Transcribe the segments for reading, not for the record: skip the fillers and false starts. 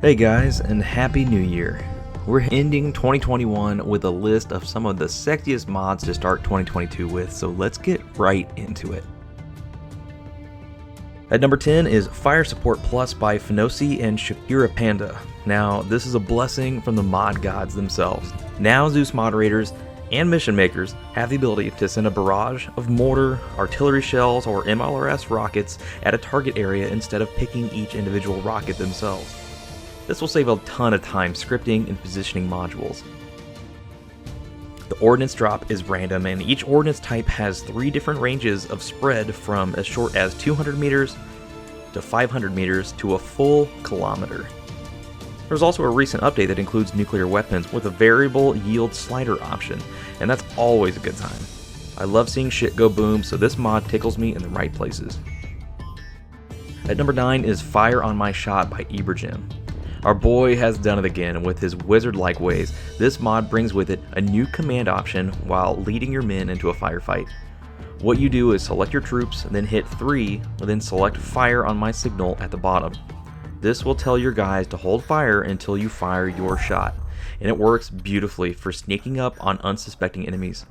Hey guys, and Happy New Year. We're ending 2021 with a list of some of the sexiest mods to start 2022 with, so let's get right into it. At number 10 is Fire Support Plus by Finosi and Shakira Panda. Now, this is a blessing from the mod gods themselves. Now Zeus moderators and mission makers have the ability to send a barrage of mortar, artillery shells, or MLRS rockets at a target area instead of picking each individual rocket themselves. This will save a ton of time scripting and positioning modules. The ordnance drop is random, and each ordnance type has 3 different ranges of spread from as short as 200 meters to 500 meters to a full kilometer. There's also a recent update that includes nuclear weapons with a variable yield slider option, and that's always a good time. I love seeing shit go boom, so this mod tickles me in the right places. At number 9 is Fire on My Shot by EVGA. Our boy has done it again with his wizard-like ways. This mod brings with it a new command option while leading your men into a firefight. What you do is select your troops, then hit 3, then select Fire on My signal at the bottom. This will tell your guys to hold fire until you fire your shot, and it works beautifully for sneaking up on unsuspecting enemies.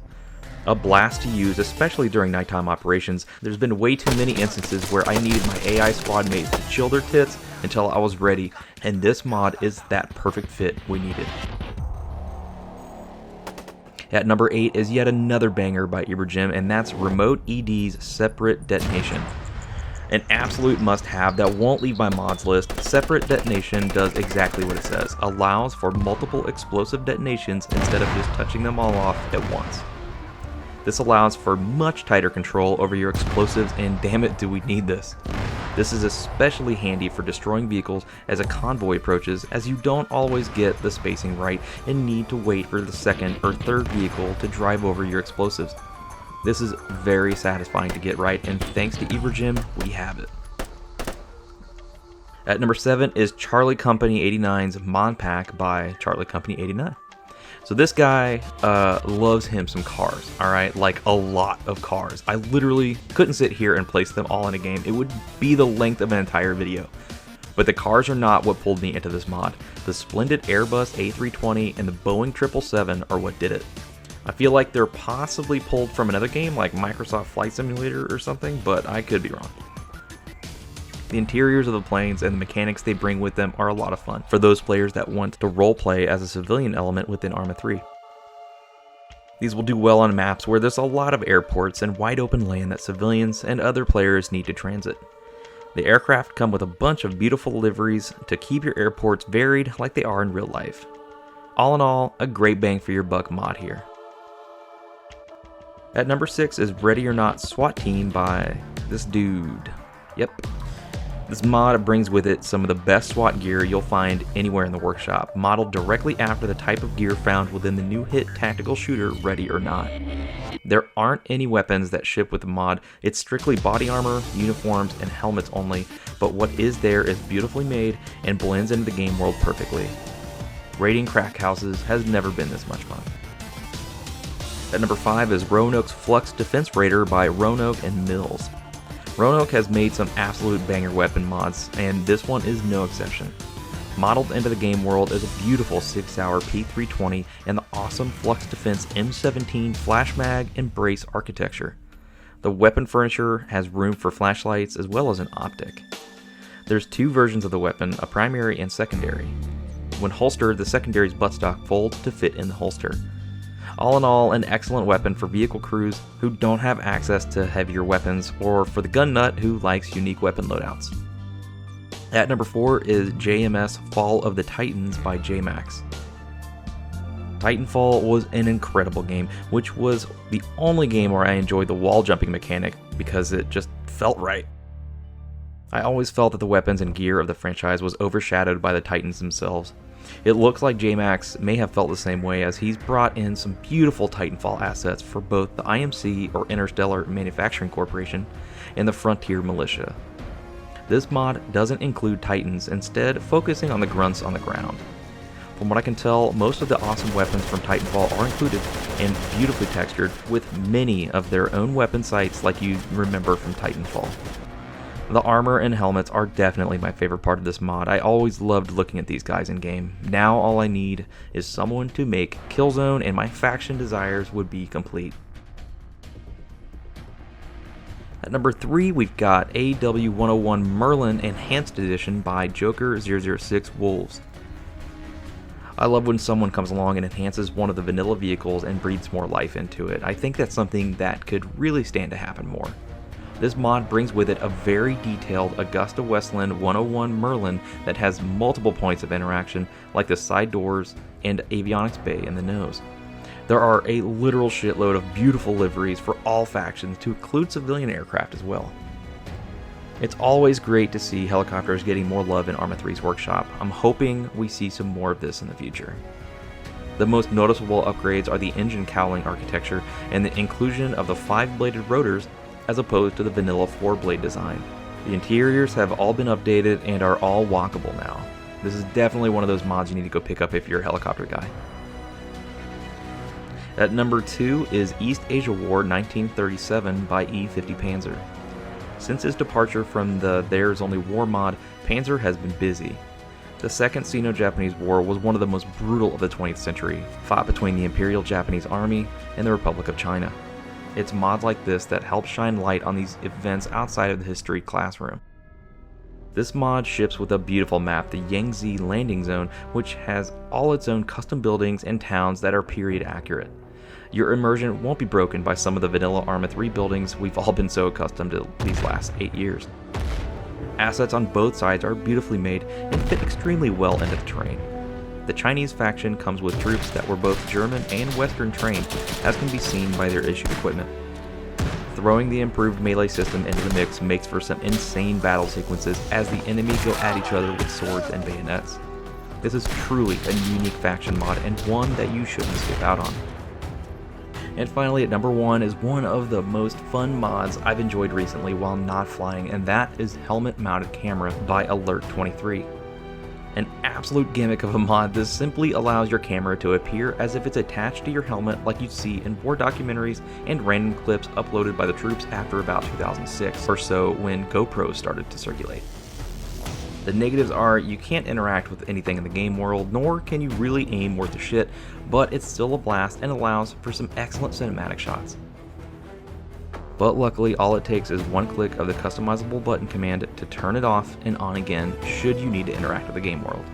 A blast to use, especially during nighttime operations. There's been way too many instances where I needed my AI squad mates to chill their tits until I was ready, and this mod is that perfect fit we needed. At number 8 is yet another banger by EVGA, and that's Remote ED's Separate Detonation. An absolute must-have that won't leave my mods list. Separate Detonation does exactly what it says, allows for multiple explosive detonations instead of just touching them all off at once. This allows for much tighter control over your explosives, and damn it do we need this. This is especially handy for destroying vehicles as a convoy approaches, as you don't always get the spacing right and need to wait for the second or third vehicle to drive over your explosives. This is very satisfying to get right, and thanks to EVGA, we have it. At number 7 is Charlie Company 89's Mod Pack by Charlie Company 89. So this guy loves him some cars, alright? Like a lot of cars. I literally couldn't sit here and place them all in a game. It would be the length of an entire video. But the cars are not what pulled me into this mod. The splendid Airbus A320 and the Boeing 777 are what did it. I feel like they're possibly pulled from another game like Microsoft Flight Simulator or something, but I could be wrong. The interiors of the planes and the mechanics they bring with them are a lot of fun for those players that want to roleplay as a civilian element within ArmA 3. These will do well on maps where there's a lot of airports and wide open land that civilians and other players need to transit. The aircraft come with a bunch of beautiful liveries to keep your airports varied like they are in real life. All in all, a great bang for your buck mod here. At number 6 is Ready or Not SWAT Team by this dude. Yep. This mod brings with it some of the best SWAT gear you'll find anywhere in the workshop, modeled directly after the type of gear found within the new hit tactical shooter Ready or Not. There aren't any weapons that ship with the mod. It's strictly body armor, uniforms, and helmets only, but what is there is beautifully made and blends into the game world perfectly. Raiding crack houses has never been this much fun. At number 5 is Roanoke's Flux Defense Raider by Roanoke and Mills. Roanoke has made some absolute banger weapon mods, and this one is no exception. Modeled into the game world is a beautiful 6-hour P320 and the awesome Flux Defense M17 flash mag and brace architecture. The weapon furniture has room for flashlights as well as an optic. There's 2 versions of the weapon, a primary and secondary. When holstered, the secondary's buttstock folds to fit in the holster. All in all, an excellent weapon for vehicle crews who don't have access to heavier weapons, or for the gun nut who likes unique weapon loadouts. At number 4 is JMS Fall of the Titans by JMax. Titanfall was an incredible game, which was the only game where I enjoyed the wall jumping mechanic because it just felt right. I always felt that the weapons and gear of the franchise was overshadowed by the Titans themselves. It looks like JMax may have felt the same way, as he's brought in some beautiful Titanfall assets for both the IMC or Interstellar Manufacturing Corporation and the Frontier Militia. This mod doesn't include Titans, instead focusing on the grunts on the ground. From what I can tell, most of the awesome weapons from Titanfall are included and beautifully textured with many of their own weapon sights like you remember from Titanfall. The armor and helmets are definitely my favorite part of this mod. I always loved looking at these guys in game. Now all I need is someone to make Killzone and my faction desires would be complete. At number 3, we've got AW101 Merlin Enhanced Edition by Joker006 Wolves. I love when someone comes along and enhances one of the vanilla vehicles and breathes more life into it. I think that's something that could really stand to happen more. This mod brings with it a very detailed Augusta Westland 101 Merlin that has multiple points of interaction like the side doors and avionics bay in the nose. There are a literal shitload of beautiful liveries for all factions to include civilian aircraft as well. It's always great to see helicopters getting more love in ArmA 3's workshop. I'm hoping we see some more of this in the future. The most noticeable upgrades are the engine cowling architecture and the inclusion of the 5-bladed rotors as opposed to the vanilla 4-blade design. The interiors have all been updated and are all walkable now. This is definitely one of those mods you need to go pick up if you're a helicopter guy. At number 2 is East Asia War 1937 by E50 Panzer. Since his departure from the There's Only War mod, Panzer has been busy. The Second Sino-Japanese War was one of the most brutal of the 20th century, fought between the Imperial Japanese Army and the Republic of China. It's mods like this that help shine light on these events outside of the history classroom. This mod ships with a beautiful map, the Yangtze Landing Zone, which has all its own custom buildings and towns that are period accurate. Your immersion won't be broken by some of the vanilla ArmA 3 buildings we've all been so accustomed to these last 8 years. Assets on both sides are beautifully made and fit extremely well into the terrain. The Chinese faction comes with troops that were both German and Western trained, as can be seen by their issued equipment. Throwing the improved melee system into the mix makes for some insane battle sequences as the enemy go at each other with swords and bayonets. This is truly a unique faction mod and one that you shouldn't skip out on. And finally at number 1 is one of the most fun mods I've enjoyed recently while not flying, and that is Helmet Mounted Camera by Alert23. An absolute gimmick of a mod, this simply allows your camera to appear as if it's attached to your helmet like you'd see in war documentaries and random clips uploaded by the troops after about 2006 or so when GoPros started to circulate. The negatives are you can't interact with anything in the game world, nor can you really aim worth a shit, but it's still a blast and allows for some excellent cinematic shots. But luckily, all it takes is one click of the customizable button command to turn it off and on again should you need to interact with the game world.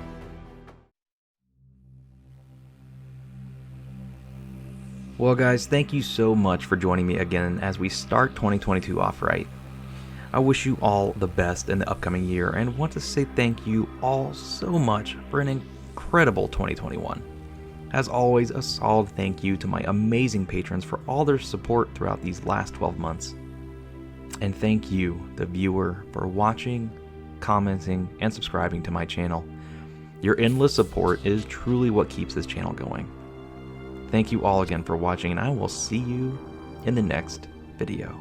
Well guys, thank you so much for joining me again as we start 2022 off right. I wish you all the best in the upcoming year and want to say thank you all so much for an incredible 2021. As always, a solid thank you to my amazing patrons for all their support throughout these last 12 months. And thank you, the viewer, for watching, commenting, and subscribing to my channel. Your endless support is truly what keeps this channel going. Thank you all again for watching, and I will see you in the next video.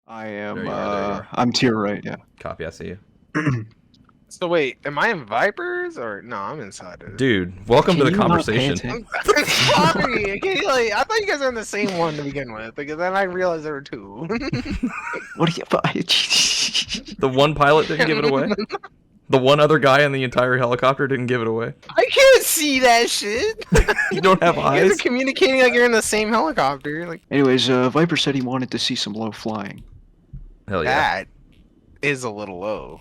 I am, There you are, there you are. I'm to your right, yeah. Copy, I see you. So wait, am I in Vipers or no? I'm inside it. Dude, welcome to the conversation. I'm sorry. Okay, like, I thought you guys were in the same one to begin with, because then I realized there were two. What do you? The one pilot didn't give it away. The one other guy in the entire helicopter didn't give it away. I can't see that shit. You don't have You guys eyes? are communicating like you're in the same helicopter. Like Anyways, Viper said he wanted to see some low flying. Hell yeah. that is a little low.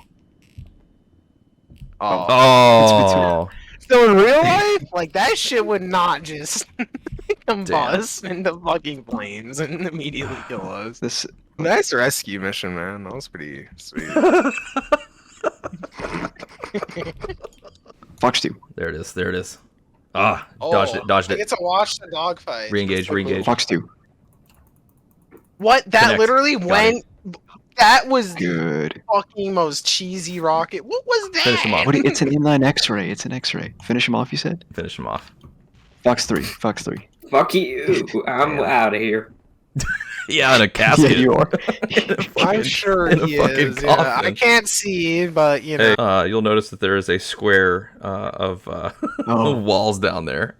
Oh. So in real life, like that shit would not just combust into fucking flames and immediately kill us. This Nice rescue mission, man. That was pretty sweet. Fox 2. There it is. There it is. Ah, dodged it. Dodged I it. get to watch the dogfight. Re-engage, re-engage. Fox 2. What? That Connect. literally Got went. That was the Good. fucking most cheesy rocket. What was that? Finish him off. What? It's an inline X-ray. It's an X-ray. Finish him off. You said. Finish him off. Fox 3. Fox 3. Fuck you. I'm out of here. Yeah, in a casket. Yeah, you are. I'm sure in a he fucking is. Yeah. I coffin. can't see, but you know. Hey, you'll notice that there is a square of Oh. walls down there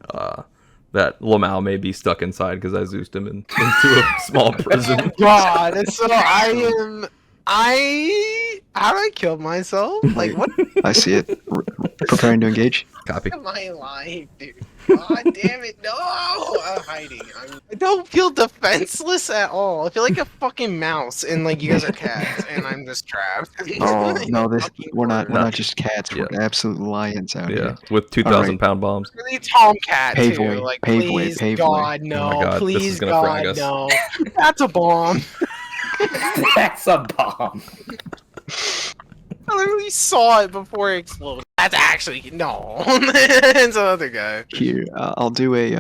that Lamau may be stuck inside because I Zeused him into a small prison. God, so how did I kill myself? Like, what I see it. Preparing to engage. Copy. am I alive, dude? God damn it, no! I'm hiding. I don't feel defenseless at all. I feel like a fucking mouse, and like you guys are cats, and I'm just trapped. Oh no, this Fucking we're not corner. just cats. We're absolute lions out Yeah, here. with 2,000-pound bombs. Really tomcat Pave too. way, Like, pave way, please, pave way. God, no. Oh my God, this Please, is gonna frag God, us. no. That's a bomb. That's a bomb. I literally saw it before it exploded. That's actually no. It's another guy. Here, I'll do a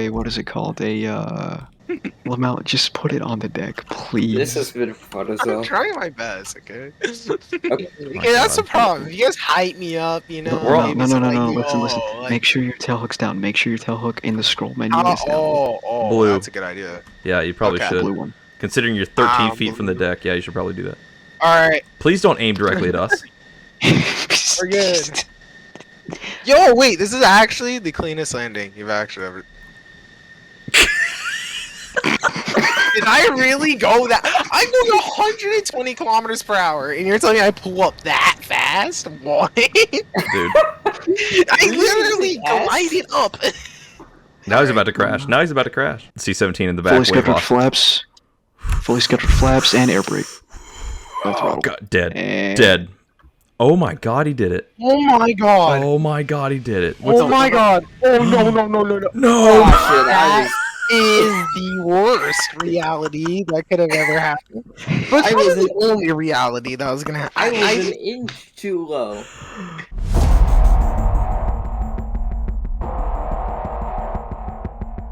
what is it called? Lamau, just put it on the deck, please. This has been fun as I'm well. trying my best, okay? Okay. Okay, that's the problem. If you guys hype me up, you know. We're all- maybe No. it's like, Listen. yo, like, Make sure your tail hook's down. Make sure your tail hook in the scroll menu is down. Blue. That's a good idea. Yeah, you probably Okay. should. Blue one. Considering you're 13 Ah, feet from the deck, yeah, you should probably do that. All right, Please don't aim directly at us. we're good. Yo, wait, this is actually the cleanest landing you've actually ever. Did I really go that? I'm going 120 kilometers per hour, and you're telling me I pull up that fast? What? Dude, I literally glided up. now he's about to crash. Now he's about to crash. C-17 in the back, Fully wave scheduled off. flaps. Fully scheduled flaps and air brake. No Oh, throttle. God, dead. And Dead. Oh my God, he did it. Oh my god. Oh my God, he did it. Oh my god. Oh no. No! Oh, that is the worst reality that could have ever happened. But I that was was the only reality that was gonna happen. I was an inch too low.